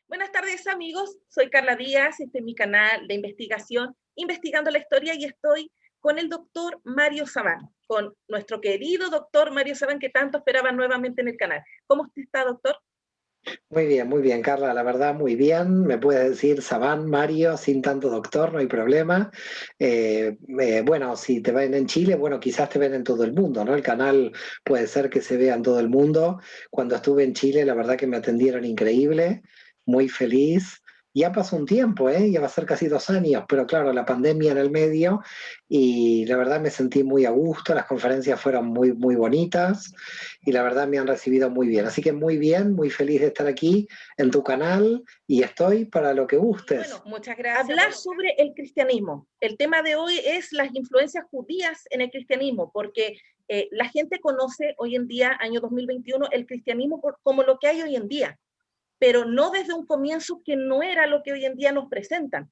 Buenas tardes, amigos. Soy Carla Díaz, este es mi canal de investigación, Investigando la Historia, y estoy con el doctor Mario Sabán, con nuestro querido doctor Mario Sabán, que tanto esperaban nuevamente en el canal. ¿Cómo usted está, doctor? Muy bien, Carla, la verdad, muy bien. Me puedes decir Sabán, Mario, sin tanto doctor, no hay problema. Bueno, si te ven en Chile, bueno, quizás te ven en todo el mundo, ¿no? El canal puede ser que se vea en todo el mundo. Cuando estuve en Chile, la verdad que me atendieron increíble, muy feliz. Ya pasó un tiempo, ¿eh? Ya va a ser casi 2 años, pero claro, la pandemia en el medio y la verdad me sentí muy a gusto, las conferencias fueron muy bonitas y la verdad me han recibido muy bien. Así que muy bien, muy feliz de estar aquí en tu canal y estoy para lo que Bueno, gustes. muchas gracias. Hablar sobre el cristianismo. El tema de hoy es las influencias judías en el cristianismo, porque la gente conoce hoy en día, año 2021, el cristianismo como lo que hay hoy en día, pero no desde un comienzo que no era lo que hoy en día nos presentan.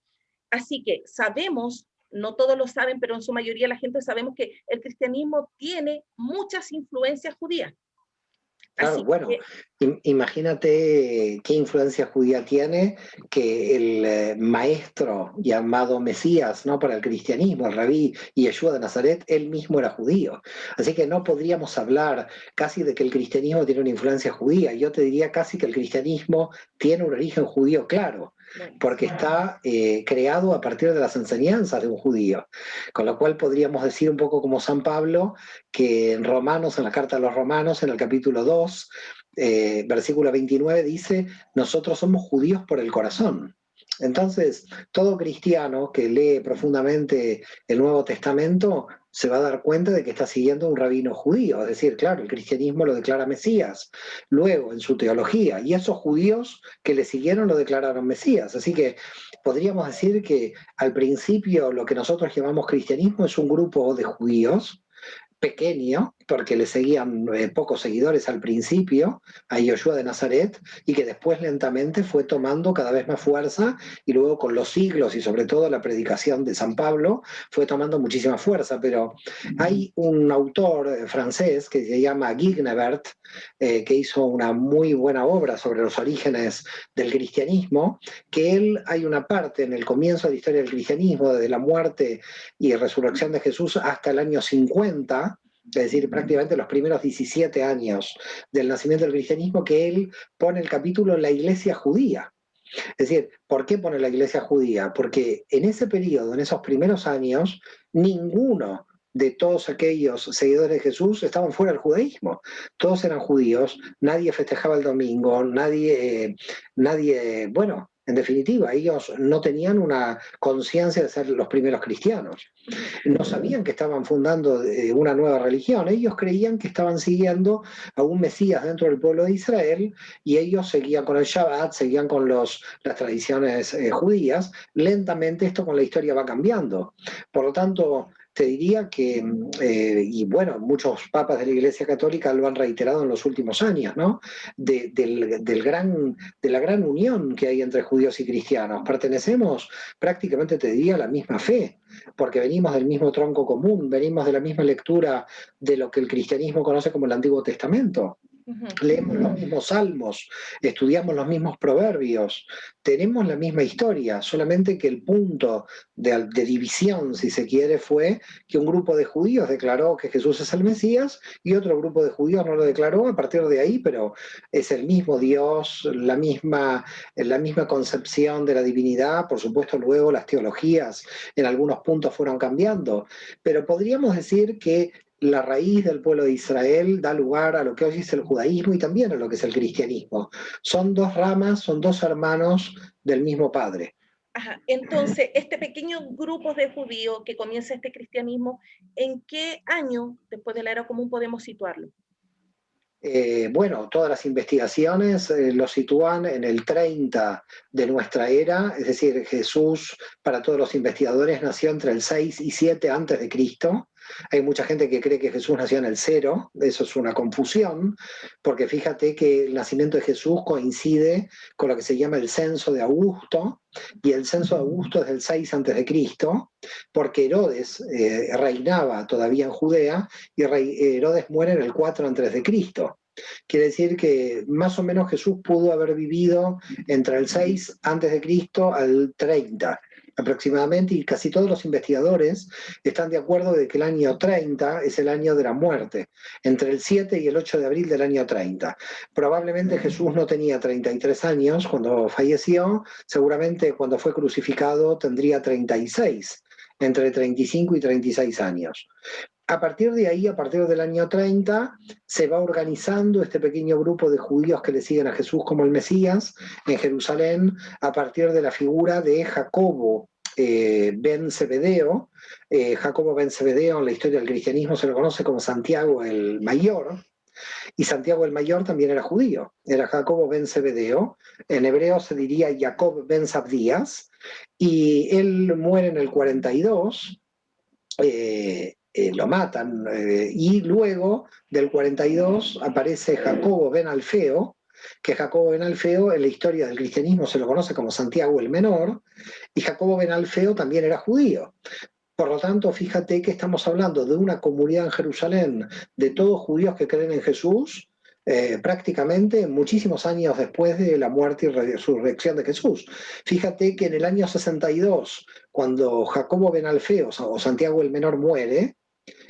Así que sabemos, no todos lo saben, pero en su mayoría la gente sabemos que el cristianismo tiene muchas influencias judías. Claro, Así bueno, que, imagínate qué influencia judía tiene que el maestro llamado Mesías, ¿no? Para el cristianismo, el rabí Yeshua de Nazaret, él mismo era judío. Así que no podríamos hablar casi de que el cristianismo tiene una influencia judía. Yo te diría casi que el cristianismo tiene un origen judío claro, porque está creado a partir de las enseñanzas de un judío. Con lo cual podríamos decir un poco como San Pablo, que en Romanos, en la carta a los Romanos, en el capítulo 2, versículo 29, dice, nosotros somos judíos por el corazón. Entonces, todo cristiano que lee profundamente el Nuevo Testamento se va a dar cuenta de que está siguiendo un rabino judío. Es decir, claro, el cristianismo lo declara Mesías, luego en su teología, y esos judíos que le siguieron lo declararon Mesías. Así que podríamos decir que al principio lo que nosotros llamamos cristianismo es un grupo de judíos pequeño, porque le seguían pocos seguidores al principio, a Yoshua de Nazaret, y que después lentamente fue tomando cada vez más fuerza, y luego con los siglos y sobre todo la predicación de San Pablo, fue tomando muchísima fuerza. Pero hay un autor francés que se llama Guy Nevert, que hizo una muy buena obra sobre los orígenes del cristianismo, que él, hay una parte en el comienzo de la historia del cristianismo, desde la muerte y resurrección de Jesús hasta el año 50, es decir, prácticamente los primeros 17 años del nacimiento del cristianismo, que él pone el capítulo La Iglesia Judía. Es decir, ¿por qué pone la Iglesia Judía? Porque en ese periodo, en esos primeros años, ninguno de todos aquellos seguidores de Jesús estaban fuera del judaísmo. Todos eran judíos, nadie festejaba el domingo, nadie, bueno, en definitiva, ellos no tenían una conciencia de ser los primeros cristianos. No sabían que estaban fundando una nueva religión, ellos creían que estaban siguiendo a un Mesías dentro del pueblo de Israel y ellos seguían con el Shabbat, seguían con las tradiciones judías. Lentamente esto con la historia va cambiando. Por lo tanto, te diría que, y bueno, muchos papas de la Iglesia Católica lo han reiterado en los últimos años, ¿no? De la gran unión que hay entre judíos y cristianos. Pertenecemos prácticamente, te diría, a la misma fe, porque venimos del mismo tronco común, venimos de la misma lectura de lo que el cristianismo conoce como el Antiguo Testamento. Leemos los mismos salmos, estudiamos los mismos proverbios, tenemos la misma historia, solamente que el punto de división, si se quiere, fue que un grupo de judíos declaró que Jesús es el Mesías y otro grupo de judíos no lo declaró a partir de ahí, pero es el mismo Dios, la misma concepción de la divinidad. Por supuesto, luego las teologías en algunos puntos fueron cambiando, pero podríamos decir que la raíz del pueblo de Israel da lugar a lo que hoy es el judaísmo y también a lo que es el cristianismo. Son dos ramas, son dos hermanos del mismo padre. ajá, entonces, este pequeño grupo de judíos que comienza este cristianismo, ¿en qué año después de la era común podemos situarlo? Bueno, todas las investigaciones lo sitúan en el 30 de nuestra era, es decir, Jesús, para todos los investigadores, nació entre el 6 y 7 antes de Cristo. Hay mucha gente que cree que Jesús nació en el 0, eso es una confusión, porque fíjate que el nacimiento de Jesús coincide con lo que se llama el censo de Augusto, y el censo de Augusto es del 6 antes de Cristo, porque Herodes reinaba todavía en Judea, y Herodes muere en el 4 antes de Cristo. Quiere decir que más o menos Jesús pudo haber vivido entre el 6 antes de Cristo al 30 aproximadamente, y casi todos los investigadores están de acuerdo de que el año 30 es el año de la muerte, entre el 7 y el 8 de abril del año 30. Probablemente Jesús no tenía 33 años cuando falleció, seguramente cuando fue crucificado tendría 36, entre 35 y 36 años. A partir de ahí, a partir del año 30, se va organizando este pequeño grupo de judíos que le siguen a Jesús como el Mesías en Jerusalén, a partir de la figura de Jacobo ben Zebedeo. Jacobo ben Zebedeo en la historia del cristianismo se lo conoce como Santiago el Mayor, y Santiago el Mayor también era judío, era Jacobo ben Zebedeo, en hebreo se diría Jacob ben Zabdías, y él muere en el 42, lo matan, y luego del 42 aparece Jacobo ben Alfeo, que Jacobo ben Alfeo en la historia del cristianismo se lo conoce como Santiago el Menor, y Jacobo ben Alfeo también era judío. Por lo tanto, fíjate que estamos hablando de una comunidad en Jerusalén de todos judíos que creen en Jesús, prácticamente muchísimos años después de la muerte y resurrección de Jesús. Fíjate que en el año 62, cuando Jacobo ben Alfeo o Santiago el Menor muere,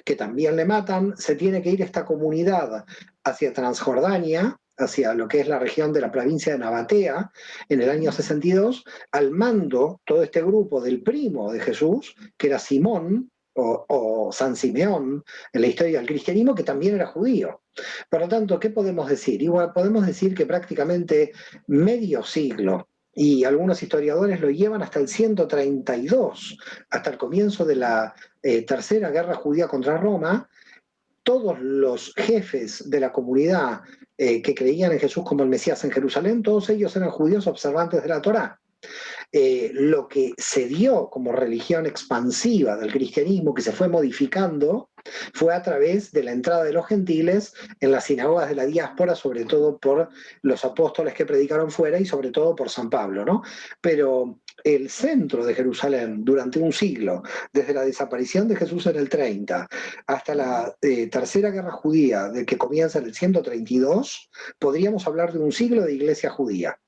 que también le matan, se tiene que ir esta comunidad hacia Transjordania, hacia lo que es la región de la provincia de Nabatea, en el año 62, al mando todo este grupo del primo de Jesús, que era Simón, o San Simeón, en la historia del cristianismo, que también era judío. Por lo tanto, ¿qué podemos decir? Igual podemos decir que prácticamente medio siglo, y algunos historiadores lo llevan hasta el 132, hasta el comienzo de la Tercera Guerra Judía contra Roma, todos los jefes de la comunidad que creían en Jesús como el Mesías en Jerusalén, todos ellos eran judíos observantes de la Torá. Lo que se dio como religión expansiva del cristianismo, que se fue modificando, fue a través de la entrada de los gentiles en las sinagogas de la diáspora, sobre todo por los apóstoles que predicaron fuera y sobre todo por San Pablo, ¿no? Pero el centro de Jerusalén durante un siglo, desde la desaparición de Jesús en el 30 hasta la Tercera Guerra Judía, de que comienza en el 132, podríamos hablar de un siglo de iglesia judía.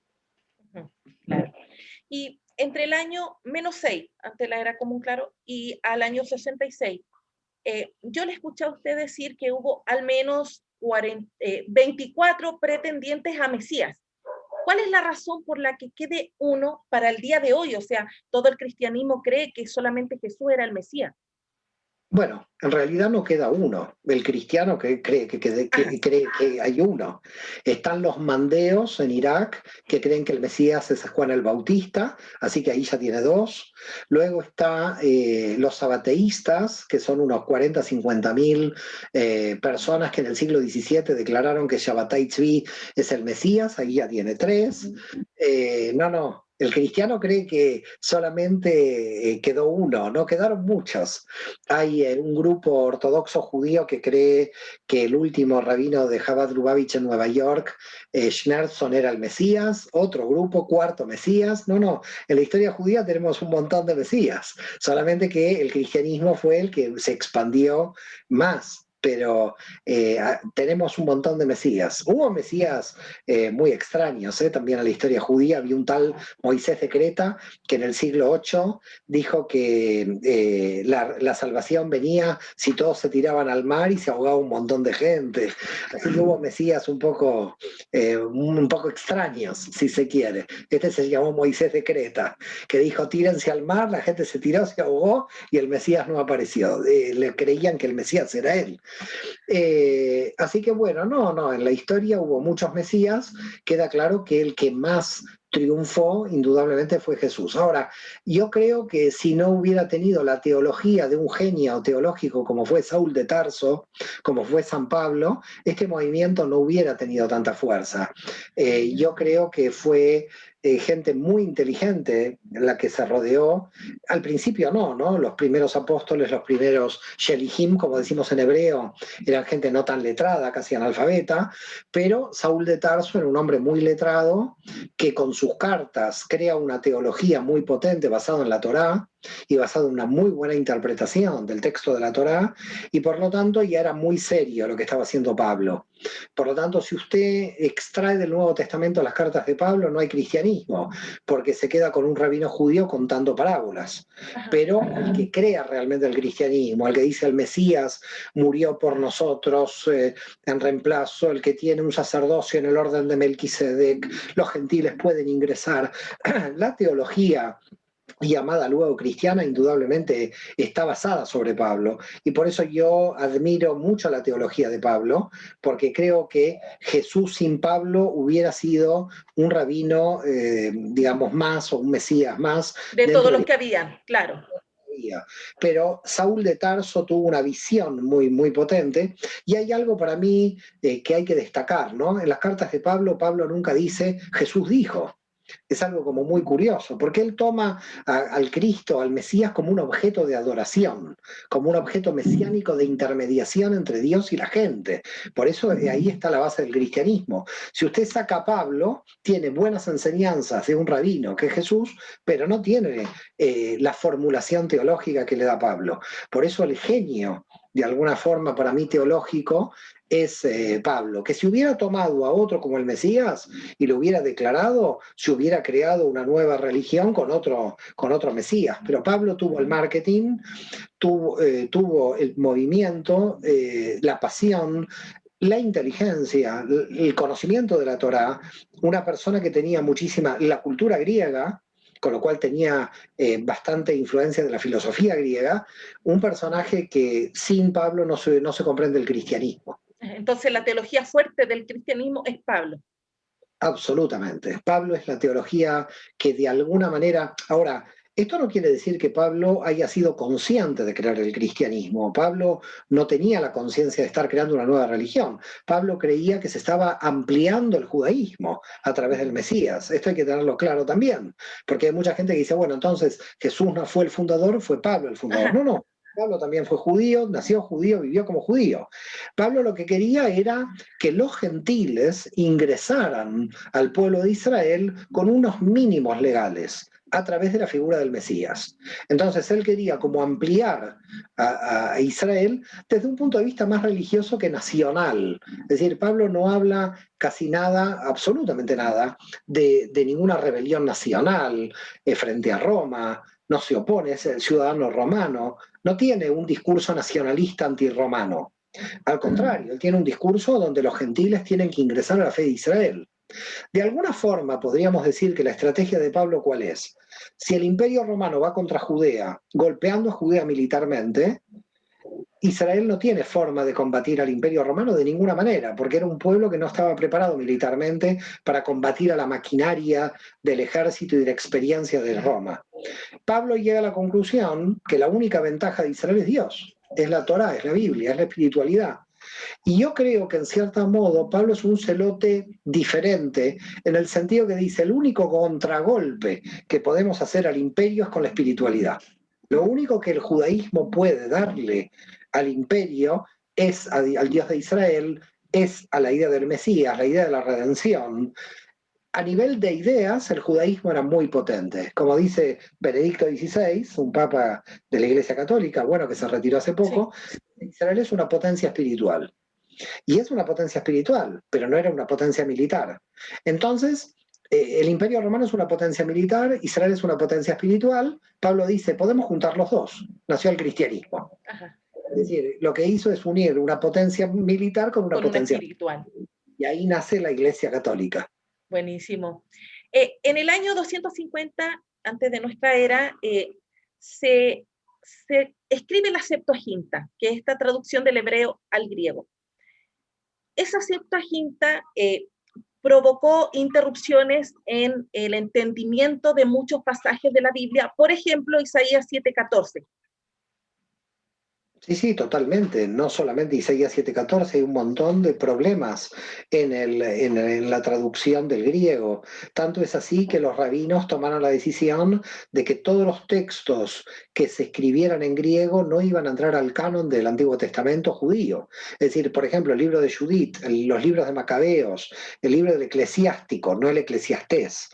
Claro. Y entre el año -6, ante la era común, claro, y al año 66, yo le escuché a usted decir que hubo al menos 24 pretendientes a Mesías. ¿Cuál es la razón por la que quede uno para el día de hoy? O sea, todo el cristianismo cree que solamente Jesús era el Mesías. Bueno, en realidad no queda uno. El cristiano cree que hay uno. Están los mandeos en Irak que creen que el Mesías es Juan el Bautista, así que ahí ya tiene dos. Luego está los sabateístas, que son unos 40, 50.000 personas que en el siglo XVII declararon que Shabbatai Tzvi es el Mesías, ahí ya tiene tres. No. El cristiano cree que solamente quedó uno, no quedaron muchos. Hay un grupo ortodoxo judío que cree que el último rabino de Chabad Lubavitch en Nueva York, Schneerson, era el Mesías. Otro grupo, cuarto Mesías. No, en la historia judía tenemos un montón de Mesías, solamente que el cristianismo fue el que se expandió más. Pero tenemos un montón de Mesías. Hubo Mesías muy extraños, también en la historia judía. Había un tal Moisés de Creta que en el siglo VIII dijo que la salvación venía si todos se tiraban al mar y se ahogaba un montón de gente. Así que hubo Mesías un poco extraños, si se quiere. Este se llamó Moisés de Creta, que dijo tírense al mar, la gente se tiró, se ahogó y el Mesías no apareció. Le creían que el Mesías era él. Así que bueno, no, en la historia hubo muchos Mesías, queda claro que el que más triunfó indudablemente fue Jesús. Ahora, yo creo que si no hubiera tenido la teología de un genio teológico como fue Saúl de Tarso, como fue San Pablo, este movimiento no hubiera tenido tanta fuerza. Yo creo que fue gente muy inteligente la que se rodeó. Al principio no, los primeros apóstoles, los primeros shelihim, como decimos en hebreo, eran gente no tan letrada, casi analfabeta, pero Saúl de Tarso era un hombre muy letrado que con sus cartas crea una teología muy potente basada en la Torá, y basado en una muy buena interpretación del texto de la Torá, y por lo tanto ya era muy serio lo que estaba haciendo Pablo. Por lo tanto, si usted extrae del Nuevo Testamento las cartas de Pablo, no hay cristianismo, porque se queda con un rabino judío contando parábolas. Pero el que crea realmente el cristianismo, el que dice el Mesías murió por nosotros en reemplazo, el que tiene un sacerdocio en el orden de Melquisedec, los gentiles pueden ingresar, la teología llamada luego cristiana, indudablemente está basada sobre Pablo. Y por eso yo admiro mucho la teología de Pablo, porque creo que Jesús sin Pablo hubiera sido un rabino, digamos, más, o un Mesías más. De todos los que habían, claro. Pero Saúl de Tarso tuvo una visión muy, muy potente, y hay algo para mí que hay que destacar, ¿no? En las cartas de Pablo, Pablo nunca dice Jesús dijo. Es algo como muy curioso, porque él toma al Cristo, al Mesías, como un objeto de adoración, como un objeto mesiánico de intermediación entre Dios y la gente. Por eso ahí está la base del cristianismo. Si usted saca a Pablo, tiene buenas enseñanzas de un rabino, que es Jesús, pero no tiene la formulación teológica que le da Pablo. Por eso el genio, de alguna forma, para mí teológico, es Pablo, que si hubiera tomado a otro como el Mesías y lo hubiera declarado, se hubiera creado una nueva religión con otro Mesías. Pero Pablo tuvo el marketing, tuvo el movimiento, la pasión, la inteligencia, el conocimiento de la Torá, una persona que tenía muchísima, la cultura griega, con lo cual tenía bastante influencia de la filosofía griega, un personaje que sin Pablo no se comprende el cristianismo. Entonces la teología fuerte del cristianismo es Pablo. Absolutamente. Pablo es la teología que de alguna manera... Ahora, esto no quiere decir que Pablo haya sido consciente de crear el cristianismo. Pablo no tenía la conciencia de estar creando una nueva religión. Pablo creía que se estaba ampliando el judaísmo a través del Mesías. Esto hay que tenerlo claro también, porque hay mucha gente que dice, bueno, entonces Jesús no fue el fundador, fue Pablo el fundador. Ajá. No. Pablo también fue judío, nació judío, vivió como judío. Pablo lo que quería era que los gentiles ingresaran al pueblo de Israel con unos mínimos legales a través de la figura del Mesías. Entonces él quería como ampliar a Israel desde un punto de vista más religioso que nacional. Es decir, Pablo no habla casi nada, absolutamente nada, de ninguna rebelión nacional frente a Roma, no se opone, es el ciudadano romano, no tiene un discurso nacionalista antirromano. Al contrario, él tiene un discurso donde los gentiles tienen que ingresar a la fe de Israel. De alguna forma podríamos decir que la estrategia de Pablo, ¿cuál es? Si el Imperio Romano va contra Judea, golpeando a Judea militarmente, Israel no tiene forma de combatir al Imperio Romano de ninguna manera, porque era un pueblo que no estaba preparado militarmente para combatir a la maquinaria del ejército y de la experiencia de Roma. Pablo llega a la conclusión que la única ventaja de Israel es Dios, es la Torá, es la Biblia, es la espiritualidad. Y yo creo que en cierto modo Pablo es un celote diferente en el sentido que dice el único contragolpe que podemos hacer al imperio es con la espiritualidad. Lo único que el judaísmo puede darle al imperio es al Dios de Israel, es a la idea del Mesías, la idea de la redención. A nivel de ideas, el judaísmo era muy potente. Como dice Benedicto XVI, un papa de la Iglesia Católica, bueno, que se retiró hace poco, sí. Israel es una potencia espiritual. Y es una potencia espiritual, pero no era una potencia militar. Entonces, el Imperio Romano es una potencia militar, Israel es una potencia espiritual. Pablo dice, podemos juntar los dos. Nació el cristianismo. Ajá. Es decir, lo que hizo es unir una potencia militar con una potencia espiritual. Y ahí nace la Iglesia Católica. Buenísimo. En el año 250, antes de nuestra era, se escribe la Septuaginta, que es esta traducción del hebreo al griego. Esa Septuaginta provocó interrupciones en el entendimiento de muchos pasajes de la Biblia, por ejemplo, Isaías 7:14. Sí, sí, totalmente. No solamente Isaías 7:14, hay un montón de problemas en la traducción del griego. Tanto es así que los rabinos tomaron la decisión de que todos los textos que se escribieran en griego no iban a entrar al canon del Antiguo Testamento judío. Es decir, por ejemplo, el libro de Judith, los libros de Macabeos, el libro del Eclesiástico, no el Eclesiastés,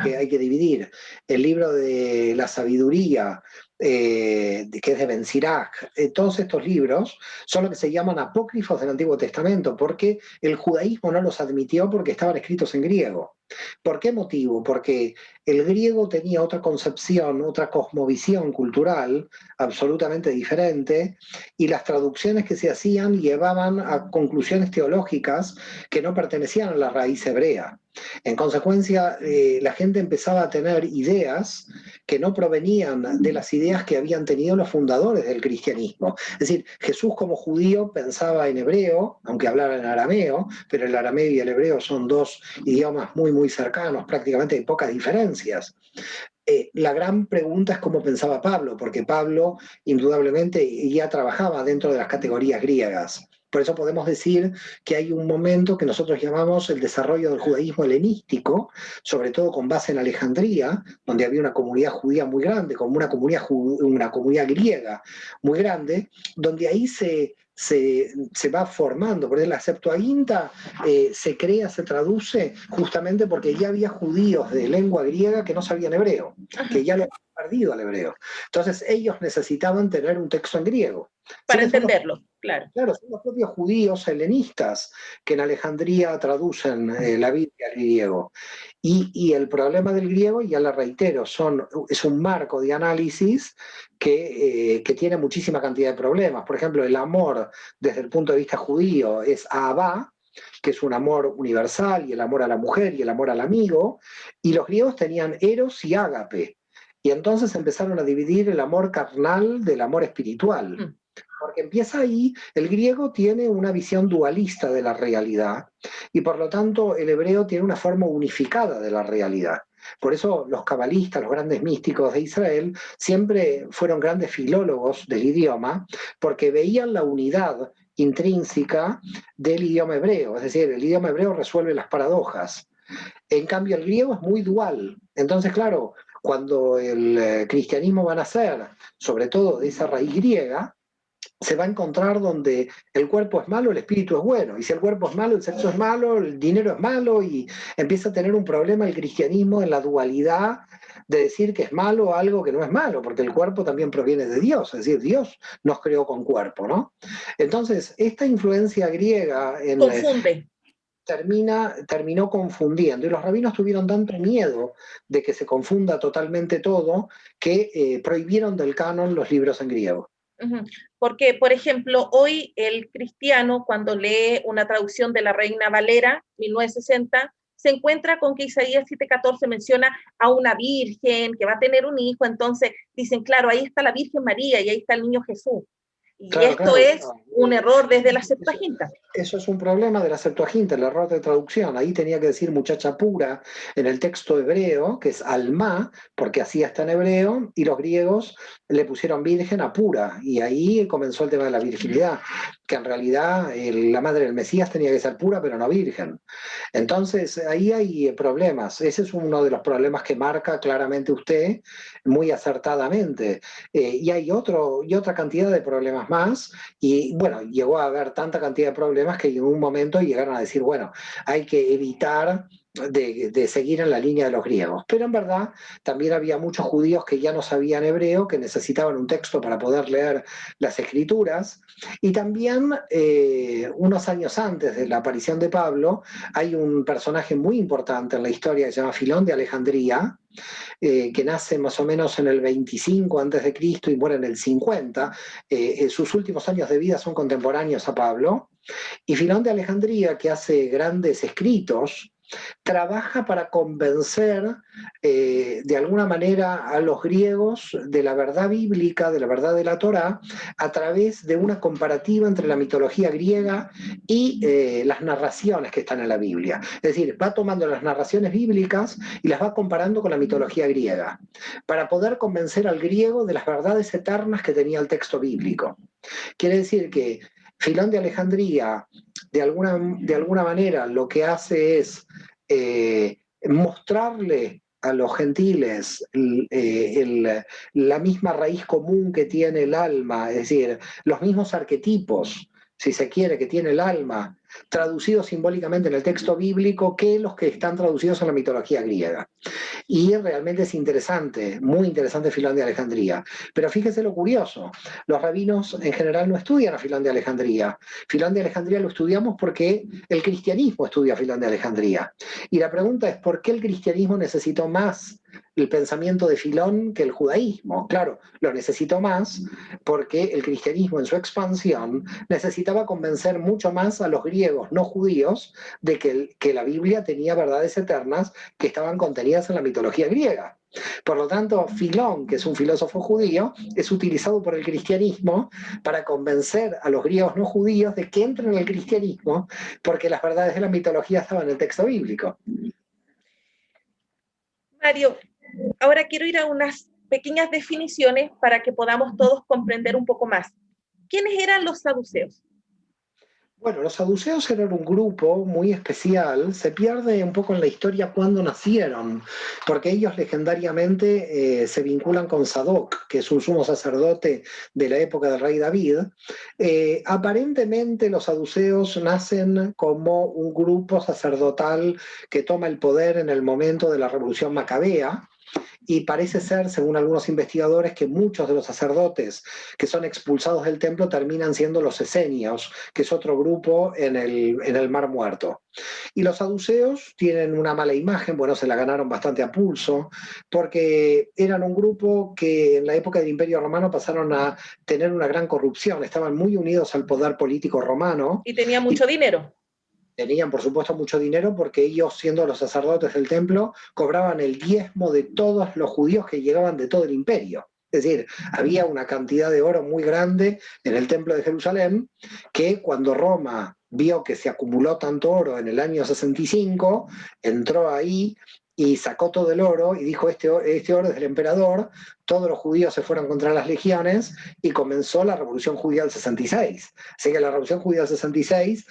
que hay que dividir, el libro de la sabiduría, que es de Ben Sirach. Todos estos libros son lo que se llaman apócrifos del Antiguo Testamento, porque el judaísmo no los admitió porque estaban escritos en griego. ¿Por qué motivo? Porque el griego tenía otra concepción, otra cosmovisión cultural absolutamente diferente, y las traducciones que se hacían llevaban a conclusiones teológicas que no pertenecían a la raíz hebrea. En consecuencia, la gente empezaba a tener ideas que no provenían de las ideas que habían tenido los fundadores del cristianismo. Es decir, Jesús como judío pensaba en hebreo, aunque hablara en arameo, pero el arameo y el hebreo son dos idiomas muy, muy cercanos, prácticamente hay pocas diferencias. La gran pregunta es cómo pensaba Pablo, porque Pablo indudablemente ya trabajaba dentro de las categorías griegas. Por eso podemos decir que hay un momento que nosotros llamamos el desarrollo del judaísmo helenístico, sobre todo con base en Alejandría, donde había una comunidad judía muy grande, como una comunidad griega muy grande, donde ahí se va formando. Por ejemplo, la Septuaginta se crea, se traduce justamente porque ya había judíos de lengua griega que no sabían hebreo, que ya lo habían perdido al hebreo. Entonces ellos necesitaban tener un texto en griego. Para entenderlo, claro. Claro, son los propios judíos helenistas que en Alejandría traducen la Biblia al griego. El problema del griego, ya lo reitero, es un marco de análisis que tiene muchísima cantidad de problemas. Por ejemplo, el amor desde el punto de vista judío es Ahabá, que es un amor universal, y el amor a la mujer y el amor al amigo, y los griegos tenían eros y ágape. Y entonces empezaron a dividir el amor carnal del amor espiritual. Porque empieza ahí, el griego tiene una visión dualista de la realidad y por lo tanto el hebreo tiene una forma unificada de la realidad. Por eso los cabalistas, los grandes místicos de Israel, siempre fueron grandes filólogos del idioma porque veían la unidad intrínseca del idioma hebreo. Es decir, el idioma hebreo resuelve las paradojas. En cambio, el griego es muy dual. Entonces, claro, cuando el cristianismo va a nacer, sobre todo de esa raíz griega, se va a encontrar donde el cuerpo es malo, el espíritu es bueno, y si el cuerpo es malo, el sexo es malo, el dinero es malo, y empieza a tener un problema el cristianismo en la dualidad de decir que es malo algo que no es malo, porque el cuerpo también proviene de Dios, es decir, Dios nos creó con cuerpo, ¿no? Entonces, esta influencia griega Confunde. terminó confundiendo, y los rabinos tuvieron tanto miedo de que se confunda totalmente todo, que prohibieron del canon los libros en griego. Porque, por ejemplo, hoy el cristiano, cuando lee una traducción de la Reina Valera, 1960, se encuentra con que Isaías 7:14 menciona a una virgen que va a tener un hijo, entonces dicen, claro, ahí está la Virgen María y ahí está el niño Jesús. Y claro, esto claro, es un error desde la Septuaginta. Eso es un problema de la Septuaginta, el error de traducción. Ahí tenía que decir muchacha pura en el texto hebreo, que es alma, porque así está en hebreo, y los griegos le pusieron virgen a pura, y ahí comenzó el tema de la virginidad, que en realidad la madre del Mesías tenía que ser pura, pero no virgen. Entonces, ahí hay problemas. Ese es uno de los problemas que marca claramente usted, muy acertadamente. Y hay otra cantidad de problemas más, y bueno, llegó a haber tanta cantidad de problemas que en un momento llegaron a decir, bueno, hay que evitar de seguir en la línea de los griegos. Pero en verdad también había muchos judíos que ya no sabían hebreo, que necesitaban un texto para poder leer las escrituras. Y también unos años antes de la aparición de Pablo, hay un personaje muy importante en la historia que se llama Filón de Alejandría, que nace más o menos en el 25 a.C. y muere en el 50. Sus últimos años de vida son contemporáneos a Pablo. Y Filón de Alejandría, que hace grandes escritos, trabaja para convencer de alguna manera a los griegos de la verdad bíblica, de la verdad de la Torá, a través de una comparativa entre la mitología griega y las narraciones que están en la Biblia. Es decir, va tomando las narraciones bíblicas y las va comparando con la mitología griega, para poder convencer al griego de las verdades eternas que tenía el texto bíblico. Quiere decir que Filón de Alejandría, de alguna manera, lo que hace es mostrarle a los gentiles la misma raíz común que tiene el alma, es decir, los mismos arquetipos, si se quiere, que tiene el alma, traducidos simbólicamente en el texto bíblico, que los que están traducidos en la mitología griega. Y realmente es interesante, muy interesante Filón de Alejandría. Pero fíjese lo curioso, los rabinos en general no estudian a Filón de Alejandría. Filón de Alejandría lo estudiamos porque el cristianismo estudia a Filón de Alejandría. Y la pregunta es, ¿por qué el cristianismo necesitó más el pensamiento de Filón que el judaísmo? Claro, lo necesitó más porque el cristianismo en su expansión necesitaba convencer mucho más a los griegos no judíos de que la Biblia tenía verdades eternas que estaban contenidas en la mitología griega. Por lo tanto, Filón, que es un filósofo judío, es utilizado por el cristianismo para convencer a los griegos no judíos de que entren en el cristianismo, porque las verdades de la mitología estaban en el texto bíblico. Mario, ahora quiero ir a unas pequeñas definiciones para que podamos todos comprender un poco más. ¿Quiénes eran los saduceos? Bueno, los saduceos eran un grupo muy especial, se pierde un poco en la historia cuándo nacieron, porque ellos legendariamente se vinculan con Sadoc, que es un sumo sacerdote de la época del rey David. Aparentemente los saduceos nacen como un grupo sacerdotal que toma el poder en el momento de la revolución macabea, y parece ser, según algunos investigadores, que muchos de los sacerdotes que son expulsados del templo terminan siendo los esenios, que es otro grupo en el Mar Muerto. Y los saduceos tienen una mala imagen, bueno, se la ganaron bastante a pulso, porque eran un grupo que en la época del Imperio Romano pasaron a tener una gran corrupción, estaban muy unidos al poder político romano. Y tenía mucho dinero. Tenían, por supuesto, mucho dinero porque ellos, siendo los sacerdotes del templo, cobraban el diezmo de todos los judíos que llegaban de todo el imperio. Es decir, había una cantidad de oro muy grande en el templo de Jerusalén que cuando Roma vio que se acumuló tanto oro en el año 65, entró ahí y sacó todo el oro y dijo, este oro es del emperador. Todos los judíos se fueron contra las legiones y comenzó la Revolución Judía del 66. Así que la Revolución Judía del 66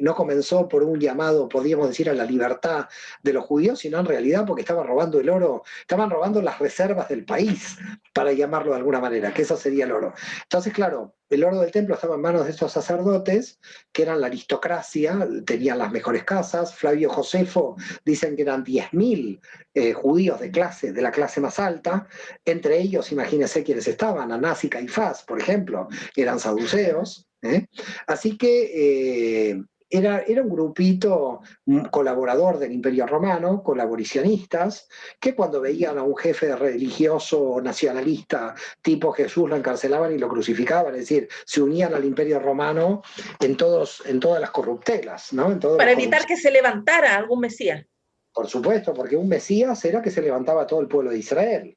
no comenzó por un llamado, podríamos decir, a la libertad de los judíos, sino en realidad porque estaban robando el oro, estaban robando las reservas del país, para llamarlo de alguna manera, que eso sería el oro. Entonces, claro, el oro del templo estaba en manos de estos sacerdotes, que eran la aristocracia, tenían las mejores casas. Flavio Josefo dicen que eran 10.000 judíos de la clase más alta. Entre ellos, imagínense quiénes estaban, Anás y Caifás, por ejemplo, eran saduceos. Así que era un grupito colaborador del Imperio Romano, colaboracionistas, que cuando veían a un jefe religioso nacionalista tipo Jesús lo encarcelaban y lo crucificaban, es decir, se unían al Imperio Romano en todas las corruptelas, ¿no? Para evitar que se levantara algún Mesías. Por supuesto, porque un Mesías era que se levantaba todo el pueblo de Israel.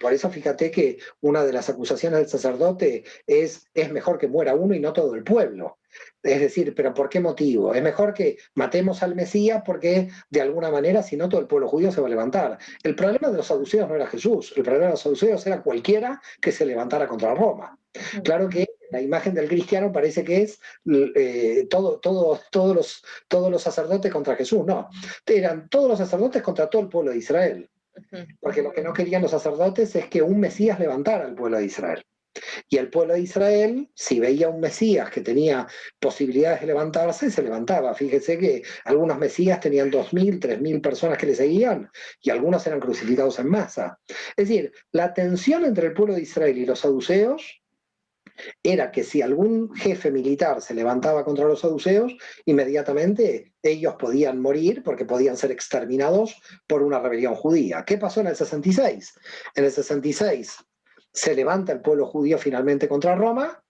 Por eso fíjate que una de las acusaciones del sacerdote es mejor que muera uno y no todo el pueblo. Es decir, ¿pero por qué motivo? Es mejor que matemos al Mesías porque de alguna manera, si no, todo el pueblo judío se va a levantar. El problema de los saduceos no era Jesús, el problema de los saduceos era cualquiera que se levantara contra Roma. Claro que la imagen del cristiano parece que es todos los sacerdotes contra Jesús. No, eran todos los sacerdotes contra todo el pueblo de Israel. Porque lo que no querían los sacerdotes es que un Mesías levantara al pueblo de Israel. Y el pueblo de Israel, si veía un Mesías que tenía posibilidades de levantarse, se levantaba. Fíjese que algunos Mesías tenían 2.000, 3.000 personas que le seguían y algunos eran crucificados en masa. Es decir, la tensión entre el pueblo de Israel y los saduceos era que si algún jefe militar se levantaba contra los saduceos, inmediatamente ellos podían morir porque podían ser exterminados por una rebelión judía. ¿Qué pasó en el 66? En el 66 se levanta el pueblo judío finalmente contra Roma,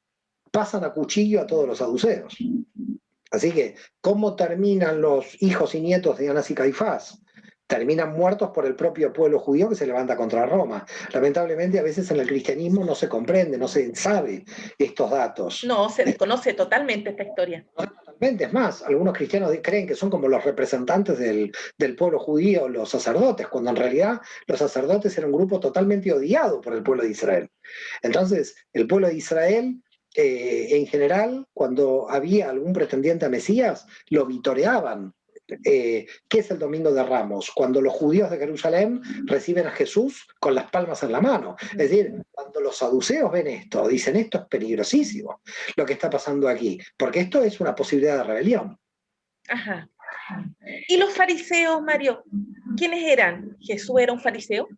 pasan a cuchillo a todos los saduceos. Así que, ¿cómo terminan los hijos y nietos de Anás y Caifás? Terminan muertos por el propio pueblo judío que se levanta contra Roma. Lamentablemente, a veces en el cristianismo no se comprende, no se sabe estos datos. No, se desconoce totalmente esta historia. Totalmente, es más, algunos cristianos creen que son como los representantes del pueblo judío, los sacerdotes, cuando en realidad los sacerdotes eran un grupo totalmente odiado por el pueblo de Israel. Entonces, el pueblo de Israel, en general, cuando había algún pretendiente a Mesías, lo vitoreaban. ¿Qué es el Domingo de Ramos? Cuando los judíos de Jerusalén reciben a Jesús con las palmas en la mano. Es decir, cuando los saduceos ven esto, dicen esto es peligrosísimo lo que está pasando aquí, porque esto es una posibilidad de rebelión. Ajá. ¿Y los fariseos, Mario? ¿Quiénes eran? ¿Jesús era un fariseo?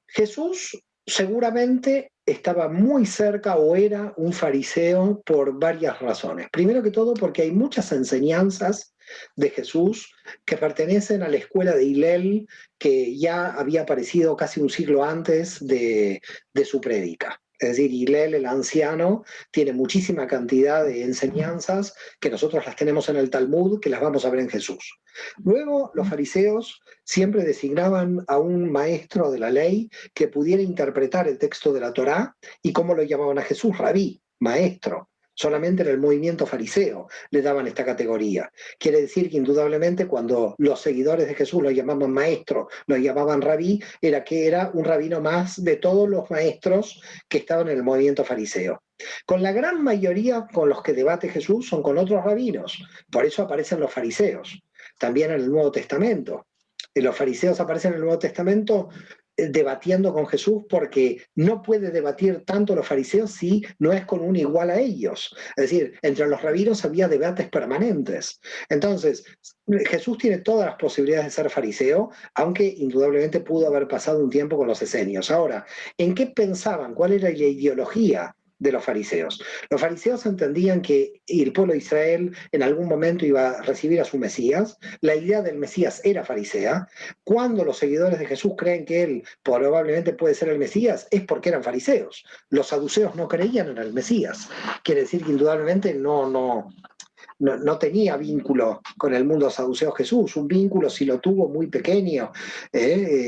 Jesús seguramente estaba muy cerca o era un fariseo por varias razones. Primero que todo porque hay muchas enseñanzas de Jesús que pertenecen a la escuela de Hillel, que ya había aparecido casi un siglo antes de su prédica. Es decir, Hillel, el anciano, tiene muchísima cantidad de enseñanzas que nosotros las tenemos en el Talmud, que las vamos a ver en Jesús. Luego, los fariseos siempre designaban a un maestro de la ley que pudiera interpretar el texto de la Torá, y cómo lo llamaban a Jesús, rabí, maestro. Solamente en el movimiento fariseo le daban esta categoría. Quiere decir que indudablemente cuando los seguidores de Jesús lo llamaban maestro, lo llamaban rabí, era que era un rabino más de todos los maestros que estaban en el movimiento fariseo. Con la gran mayoría con los que debate Jesús son con otros rabinos, por eso aparecen los fariseos. También en el Nuevo Testamento. Los fariseos aparecen en el Nuevo Testamento debatiendo con Jesús, porque no puede debatir tanto los fariseos si no es con un igual a ellos. Es decir, entre los rabinos había debates permanentes. Entonces, Jesús tiene todas las posibilidades de ser fariseo, aunque indudablemente pudo haber pasado un tiempo con los esenios. Ahora, ¿en qué pensaban? ¿Cuál era la ideología de los fariseos? Los fariseos entendían que el pueblo de Israel en algún momento iba a recibir a su Mesías. La idea del Mesías era farisea. Cuando los seguidores de Jesús creen que él probablemente puede ser el Mesías, es porque eran fariseos. Los saduceos no creían en el Mesías. Quiere decir que indudablemente no tenía vínculo con el mundo saduceo Jesús, un vínculo si lo tuvo muy pequeño.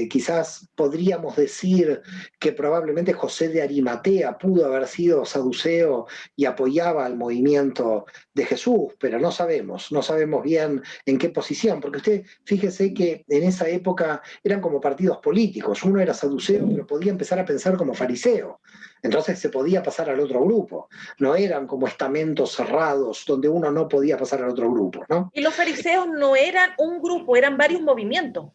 Quizás podríamos decir que probablemente José de Arimatea pudo haber sido saduceo y apoyaba al movimiento de Jesús, pero no sabemos bien en qué posición, porque usted fíjese que en esa época eran como partidos políticos, uno era saduceo pero podía empezar a pensar como fariseo, entonces se podía pasar al otro grupo, no eran como estamentos cerrados donde uno no podía pasar al otro grupo, ¿no? Y los fariseos no eran un grupo, eran varios movimientos.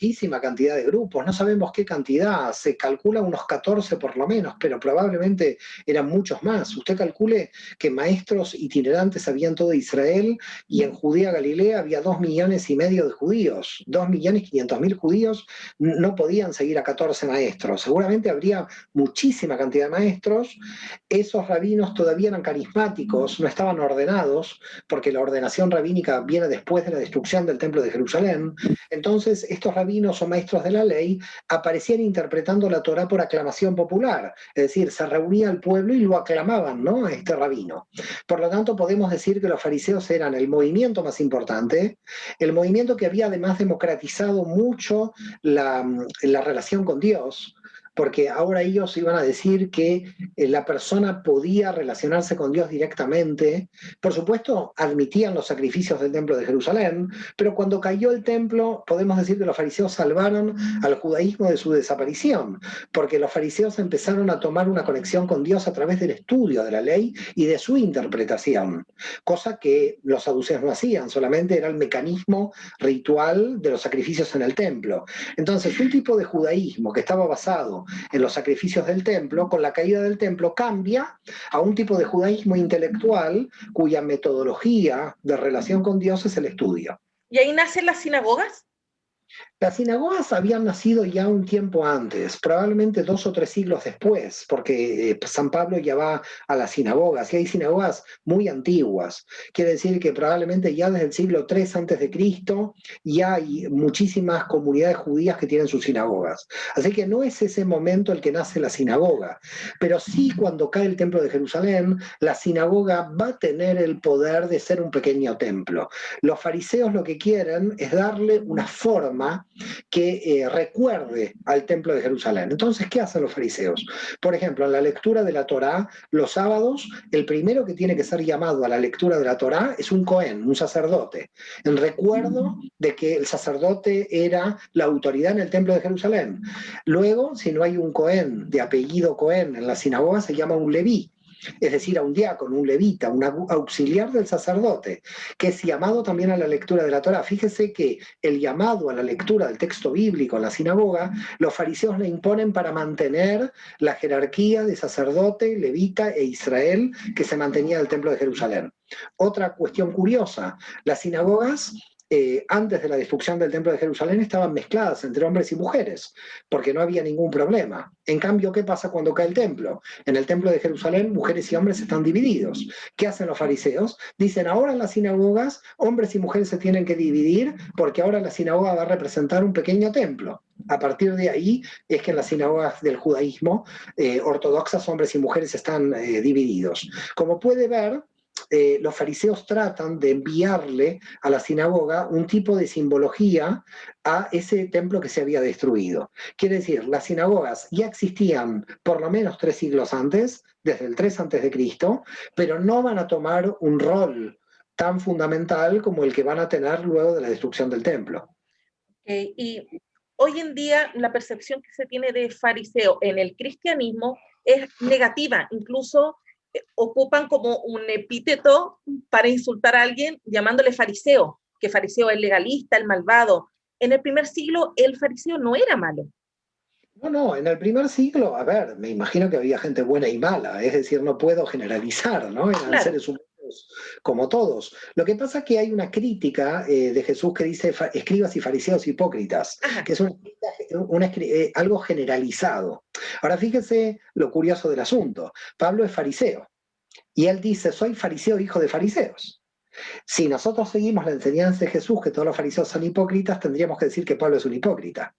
Muchísima cantidad de grupos, no sabemos qué cantidad, se calcula unos 14 por lo menos, pero probablemente eran muchos más. Usted calcule que maestros itinerantes había en todo Israel, y en Judea Galilea había 2,5 millones de judíos, 2,500,000 judíos no podían seguir a 14 maestros, seguramente habría muchísima cantidad de maestros. Esos rabinos todavía eran carismáticos, no estaban ordenados, porque la ordenación rabínica viene después de la destrucción del templo de Jerusalén. Entonces estos rabinos o maestros de la ley aparecían interpretando la Torá por aclamación popular, es decir, se reunía el pueblo y lo aclamaban, ¿no?, a este rabino. Por lo tanto, podemos decir que los fariseos eran el movimiento más importante, el movimiento que había además democratizado mucho la relación con Dios, porque ahora ellos iban a decir que la persona podía relacionarse con Dios directamente. Por supuesto, admitían los sacrificios del templo de Jerusalén, pero cuando cayó el templo, podemos decir que los fariseos salvaron al judaísmo de su desaparición, porque los fariseos empezaron a tomar una conexión con Dios a través del estudio de la ley y de su interpretación, cosa que los saduceos no hacían, solamente era el mecanismo ritual de los sacrificios en el templo. Entonces, un tipo de judaísmo que estaba basado en los sacrificios del templo, con la caída del templo cambia a un tipo de judaísmo intelectual cuya metodología de relación con Dios es el estudio. ¿Y ahí nacen las sinagogas? Las sinagogas habían nacido ya un tiempo antes, probablemente 2 o 3 siglos después, porque San Pablo ya va a las sinagogas, y hay sinagogas muy antiguas. Quiere decir que probablemente ya desde el siglo III antes de Cristo ya hay muchísimas comunidades judías que tienen sus sinagogas. Así que no es ese momento el que nace la sinagoga, pero sí cuando cae el templo de Jerusalén, la sinagoga va a tener el poder de ser un pequeño templo. Los fariseos lo que quieren es darle una forma que recuerde al templo de Jerusalén. Entonces, ¿qué hacen los fariseos? Por ejemplo, en la lectura de la Torá, los sábados, el primero que tiene que ser llamado a la lectura de la Torá es un Cohen, un sacerdote, en recuerdo de que el sacerdote era la autoridad en el templo de Jerusalén. Luego, si no hay un Cohen de apellido Cohen en la sinagoga, se llama un leví, es decir, a un diácono, un levita, un auxiliar del sacerdote, que es llamado también a la lectura de la Torá. Fíjese que el llamado a la lectura del texto bíblico en la sinagoga, los fariseos le imponen para mantener la jerarquía de sacerdote, levita e Israel que se mantenía en el templo de Jerusalén. Otra cuestión curiosa, las sinagogas antes de la destrucción del templo de Jerusalén estaban mezcladas entre hombres y mujeres, porque no había ningún problema. En cambio, ¿qué pasa cuando cae el templo? En el templo de Jerusalén, mujeres y hombres están divididos. ¿Qué hacen los fariseos? Dicen, ahora en las sinagogas, hombres y mujeres se tienen que dividir, porque ahora la sinagoga va a representar un pequeño templo. A partir de ahí es que en las sinagogas del judaísmo ortodoxas, hombres y mujeres están divididos. Como puede ver, los fariseos tratan de enviarle a la sinagoga un tipo de simbología a ese templo que se había destruido. Quiere decir, las sinagogas ya existían por lo menos 3 siglos antes, desde el 3 antes de Cristo, pero no van a tomar un rol tan fundamental como el que van a tener luego de la destrucción del templo. Y hoy en día la percepción que se tiene de fariseo en el cristianismo es negativa, incluso ocupan como un epíteto para insultar a alguien llamándole fariseo, que fariseo es el legalista, el malvado. En el primer siglo el fariseo no era malo. No, en el primer siglo, a ver, me imagino que había gente buena y mala, es decir, no puedo generalizar, ¿no? Eran Claro. seres humanos como todos. Lo que pasa es que hay una crítica de Jesús que dice escribas y fariseos hipócritas, Ajá. que es algo generalizado. Ahora fíjese lo curioso del asunto. Pablo es fariseo y él dice, soy fariseo, hijo de fariseos. Si nosotros seguimos la enseñanza de Jesús, que todos los fariseos son hipócritas, tendríamos que decir que Pablo es un hipócrita.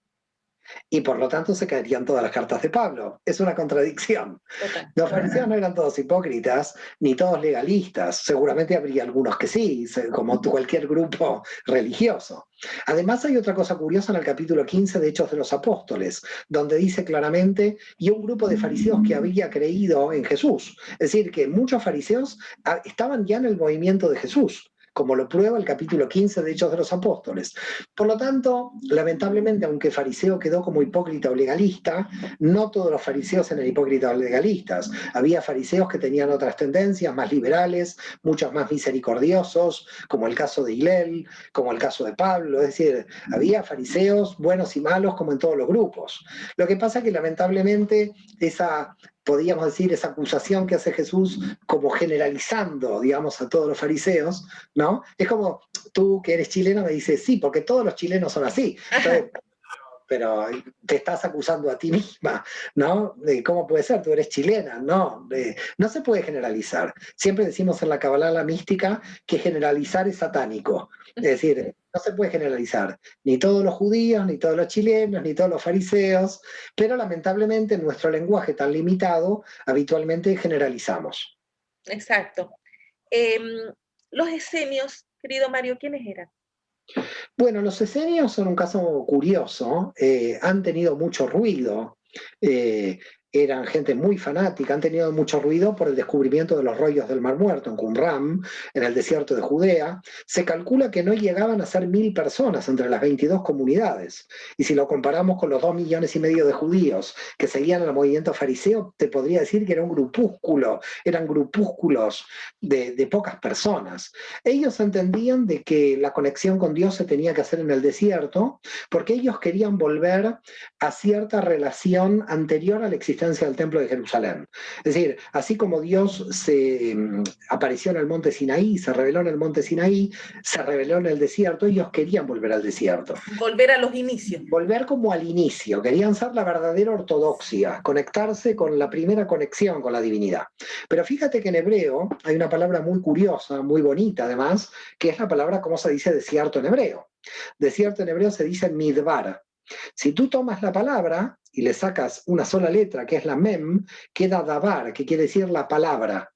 Y por lo tanto se caerían todas las cartas de Pablo. Es una contradicción. Okay. Los fariseos no eran todos hipócritas, ni todos legalistas. Seguramente habría algunos que sí, como cualquier grupo religioso. Además hay otra cosa curiosa en el capítulo 15 de Hechos de los Apóstoles, donde dice claramente, y un grupo de fariseos que había creído en Jesús. Es decir, que muchos fariseos estaban ya en el movimiento de Jesús, como lo prueba el capítulo 15 de Hechos de los Apóstoles. Por lo tanto, lamentablemente, aunque fariseo quedó como hipócrita o legalista, no todos los fariseos eran hipócritas o legalistas. Había fariseos que tenían otras tendencias, más liberales, muchos más misericordiosos, como el caso de Hillel, como el caso de Pablo. Es decir, había fariseos buenos y malos como en todos los grupos. Lo que pasa es que lamentablemente podríamos decir, esa acusación que hace Jesús como generalizando, digamos, a todos los fariseos, ¿no? Es como tú que eres chileno me dices, sí, porque todos los chilenos son así. Entonces, pero te estás acusando a ti misma, ¿no? ¿Cómo puede ser? Tú eres chilena, no. No se puede generalizar. Siempre decimos en la Kabbalah, la mística, que generalizar es satánico. Es decir, no se puede generalizar ni todos los judíos, ni todos los chilenos, ni todos los fariseos, pero lamentablemente en nuestro lenguaje tan limitado, habitualmente generalizamos. Exacto. Los esenios, querido Mario, ¿quiénes eran? Bueno, los esenios son un caso curioso, han tenido mucho ruido, eran gente muy fanática, han tenido mucho ruido por el descubrimiento de los rollos del Mar Muerto en Qumran, en el desierto de Judea. Se calcula que no llegaban a ser 1000 personas entre las 22 comunidades. Y si lo comparamos con los 2,5 millones de judíos que seguían el movimiento fariseo, te podría decir que era un grupúsculo, eran grupúsculos de pocas personas. Ellos entendían de que la conexión con Dios se tenía que hacer en el desierto, porque ellos querían volver a cierta relación anterior a la existencia existencia del templo de Jerusalén. Es decir, así como Dios se apareció en el monte Sinaí, se reveló en el monte Sinaí, se reveló en el desierto, ellos querían volver al desierto. Volver a los inicios. Volver como al inicio, querían ser la verdadera ortodoxia, conectarse con la primera conexión con la divinidad. Pero fíjate que en hebreo hay una palabra muy curiosa, muy bonita además, que es la palabra, ¿cómo se dice desierto en hebreo? Desierto en hebreo se dice midbar. Si tú tomas la palabra y le sacas una sola letra, que es la mem, queda dabar, que quiere decir la palabra.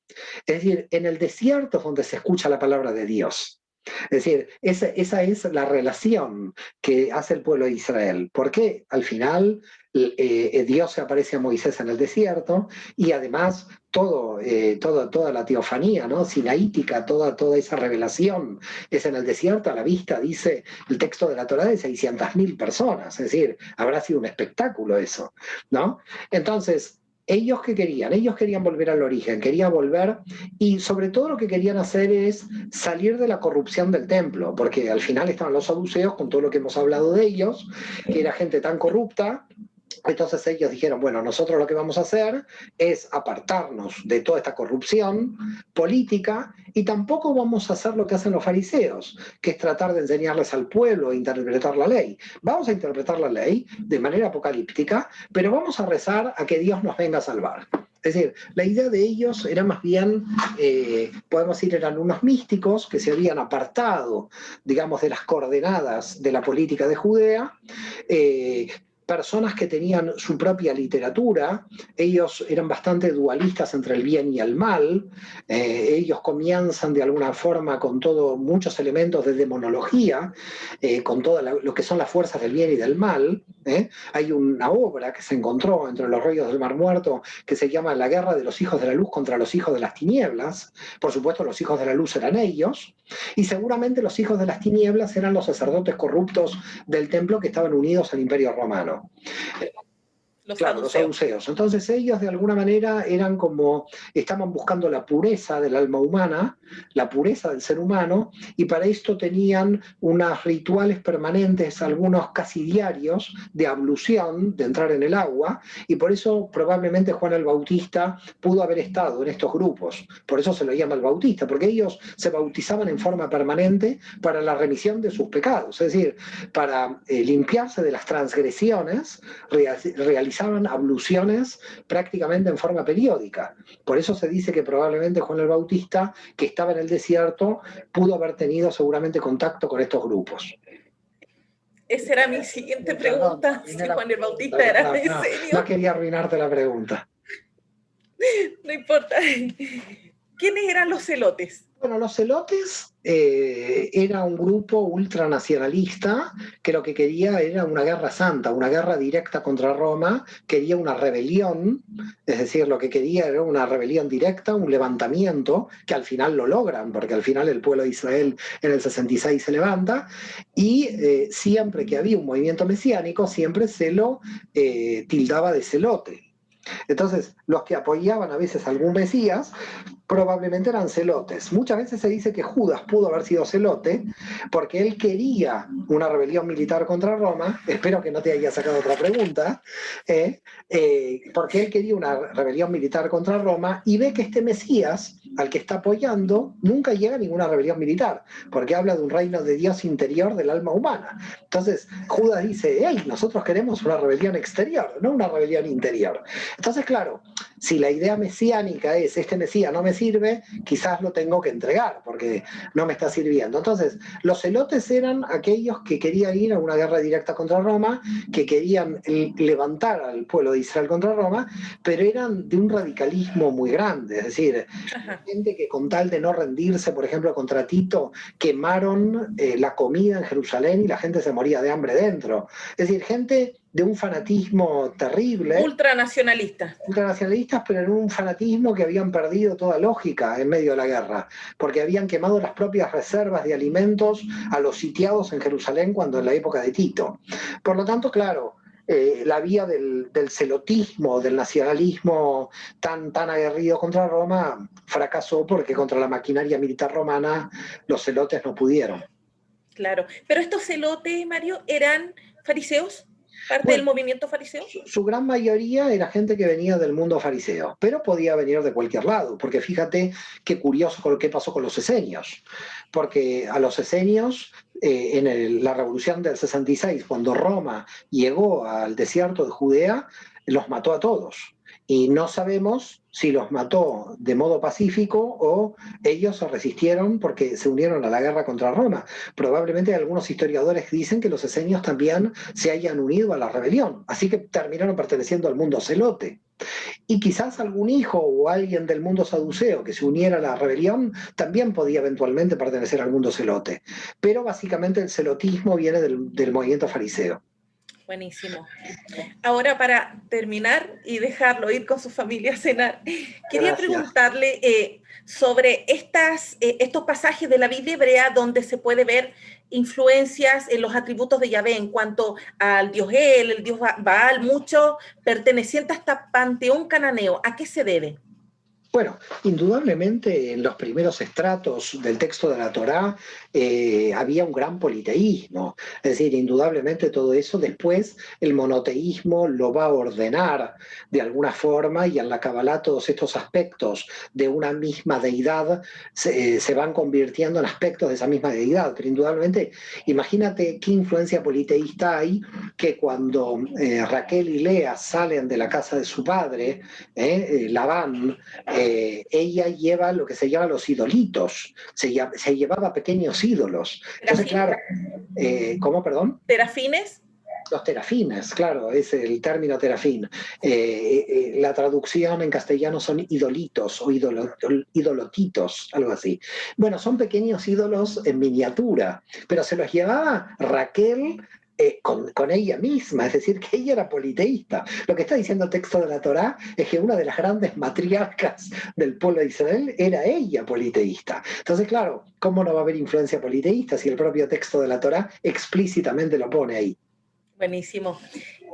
Es decir, en el desierto es donde se escucha la palabra de Dios. Es decir, esa es la relación que hace el pueblo de Israel. Porque al final Dios se aparece a Moisés en el desierto y además toda la teofanía, ¿no? Sinaítica, toda esa revelación es en el desierto, a la vista, dice el texto de la Torá, de 600.000 personas. Es decir, habrá sido un espectáculo eso, ¿no? Entonces, ¿ellos qué querían? Ellos querían volver al origen, querían volver, y sobre todo lo que querían hacer es salir de la corrupción del templo, porque al final estaban los saduceos con todo lo que hemos hablado de ellos, que era gente tan corrupta. Entonces ellos dijeron, bueno, nosotros lo que vamos a hacer es apartarnos de toda esta corrupción política y tampoco vamos a hacer lo que hacen los fariseos, que es tratar de enseñarles al pueblo a interpretar la ley. Vamos a interpretar la ley de manera apocalíptica, pero vamos a rezar a que Dios nos venga a salvar. Es decir, la idea de ellos era más bien, podemos decir, eran unos místicos que se habían apartado, digamos, de las coordenadas de la política de Judea, personas que tenían su propia literatura. Ellos eran bastante dualistas entre el bien y el mal. Ellos comienzan de alguna forma con muchos elementos de demonología, con todo lo que son las fuerzas del bien y del mal. Hay una obra que se encontró entre los rollos del Mar Muerto que se llama La guerra de los hijos de la luz contra los hijos de las tinieblas. Por supuesto, los hijos de la luz eran ellos, y seguramente los hijos de las tinieblas eran los sacerdotes corruptos del templo que estaban unidos al Imperio Romano. Los saduceos. Entonces ellos de alguna manera eran como, estaban buscando la pureza del alma humana, la pureza del ser humano, y para esto tenían unos rituales permanentes, algunos casi diarios, de ablución, de entrar en el agua, y por eso probablemente Juan el Bautista pudo haber estado en estos grupos. Por eso se lo llama el Bautista, porque ellos se bautizaban en forma permanente para la remisión de sus pecados, es decir, para limpiarse de las transgresiones, realizaban abluciones prácticamente en forma periódica. Por eso se dice que probablemente Juan el Bautista, que estaba en el desierto, pudo haber tenido seguramente contacto con estos grupos. Esa era mi siguiente pregunta, si Juan el Bautista era en serio. No quería arruinarte la pregunta. No importa. ¿Quiénes eran los celotes? Bueno, los celotes era un grupo ultranacionalista que lo que quería era una guerra santa, una guerra directa contra Roma, quería una rebelión, es decir, lo que quería era una rebelión directa, un levantamiento, que al final lo logran, porque al final el pueblo de Israel en el 66 se levanta, y siempre que había un movimiento mesiánico, siempre se lo tildaba de celote. Entonces, los que apoyaban a veces a algún Mesías probablemente eran celotes. Muchas veces se dice que Judas pudo haber sido celote porque él quería una rebelión militar contra Roma. Espero que no te haya sacado otra pregunta. Porque él quería una rebelión militar contra Roma y ve que este Mesías, al que está apoyando, nunca llega a ninguna rebelión militar, porque habla de un reino de Dios interior del alma humana. Entonces, Judas dice, hey, nosotros queremos una rebelión exterior, no una rebelión interior. Entonces, claro, si la idea mesiánica es, este Mesías no me sirve, quizás lo tengo que entregar, porque no me está sirviendo. Entonces, los celotes eran aquellos que querían ir a una guerra directa contra Roma, que querían levantar al pueblo de Israel contra Roma, pero eran de un radicalismo muy grande, es decir, gente que con tal de no rendirse, por ejemplo, contra Tito, quemaron la comida en Jerusalén y la gente se moría de hambre dentro. Es decir, gente de un fanatismo terrible. Ultranacionalistas, pero en un fanatismo que habían perdido toda lógica en medio de la guerra, porque habían quemado las propias reservas de alimentos a los sitiados en Jerusalén cuando en la época de Tito. Por lo tanto, claro, la vía del celotismo, del nacionalismo tan aguerrido contra Roma fracasó porque contra la maquinaria militar romana los celotes no pudieron. Claro, pero estos celotes, Mario, ¿eran fariseos? ¿Parte del Bueno, movimiento fariseo? su gran mayoría era gente que venía del mundo fariseo, pero podía venir de cualquier lado, porque fíjate qué curioso con lo que pasó con los esenios, porque a los esenios, la revolución del 66, cuando Roma llegó al desierto de Judea, los mató a todos. Y no sabemos si los mató de modo pacífico o ellos se resistieron porque se unieron a la guerra contra Roma. Probablemente algunos historiadores dicen que los esenios también se hayan unido a la rebelión, así que terminaron perteneciendo al mundo celote. Y quizás algún hijo o alguien del mundo saduceo que se uniera a la rebelión también podía eventualmente pertenecer al mundo celote. Pero básicamente el celotismo viene del movimiento fariseo. Buenísimo. Ahora, para terminar y dejarlo ir con su familia a cenar, quería Gracias. preguntarle sobre estos pasajes de la Biblia hebrea donde se puede ver influencias en los atributos de Yahvé en cuanto al dios el dios Baal, mucho perteneciente a este panteón cananeo. ¿A qué se debe? Bueno, indudablemente en los primeros estratos del texto de la Torá había un gran politeísmo, es decir, indudablemente todo eso después el monoteísmo lo va a ordenar de alguna forma y en la Kabbalah todos estos aspectos de una misma deidad se van convirtiendo en aspectos de esa misma deidad, pero indudablemente imagínate qué influencia politeísta hay que cuando Raquel y Lea salen de la casa de su padre, Labán, ella lleva lo que se llama los idolitos, se llevaba pequeños ídolos. Entonces, claro, ¿cómo, perdón? ¿Terafines? Los terafines, claro, es el término terafín. La traducción en castellano son idolitos o idolotitos, algo así. Bueno, son pequeños ídolos en miniatura, pero se los llevaba Raquel con ella misma, es decir, que ella era politeísta. Lo que está diciendo el texto de la Torá es que una de las grandes matriarcas del pueblo de Israel era ella politeísta. Entonces, claro, ¿cómo no va a haber influencia politeísta si el propio texto de la Torá explícitamente lo pone ahí? Buenísimo.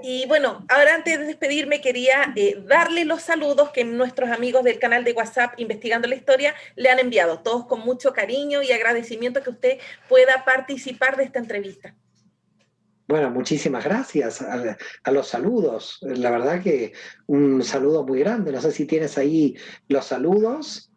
Y bueno, ahora antes de despedirme quería darle los saludos que nuestros amigos del canal de WhatsApp Investigando la Historia le han enviado, todos con mucho cariño y agradecimiento que usted pueda participar de esta entrevista. Bueno, muchísimas gracias a los saludos. La verdad que un saludo muy grande. No sé si tienes ahí los saludos.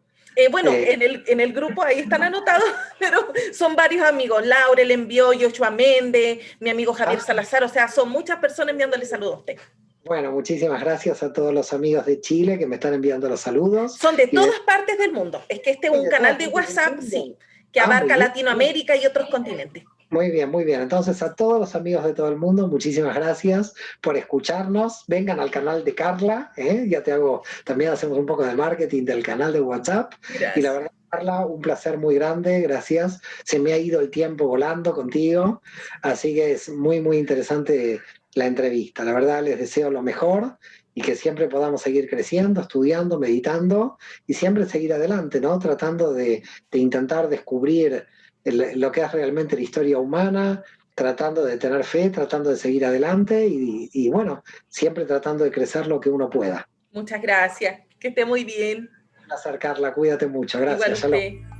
Bueno, en el grupo ahí están anotados, pero son varios amigos. Laura le envió, Joshua Méndez, mi amigo Javier Salazar, o sea, son muchas personas enviándole saludos a usted. Bueno, muchísimas gracias a todos los amigos de Chile que me están enviando los saludos. Son de todas partes del mundo. Es que este es un canal de WhatsApp, sí, que abarca Latinoamérica y otros continentes. Muy bien, muy bien. Entonces, a todos los amigos de todo el mundo, muchísimas gracias por escucharnos. Vengan al canal de Carla, ya también hacemos un poco de marketing del canal de WhatsApp. Gracias. Y la verdad, Carla, un placer muy grande, gracias. Se me ha ido el tiempo volando contigo, así que es muy, muy interesante la entrevista. La verdad, les deseo lo mejor y que siempre podamos seguir creciendo, estudiando, meditando y siempre seguir adelante, ¿no? Tratando de intentar descubrir lo que es realmente la historia humana, tratando de tener fe, tratando de seguir adelante y bueno, siempre tratando de crecer lo que uno pueda. Muchas gracias, que esté muy bien. Un placer, Carla, cuídate mucho, gracias. Igual usted.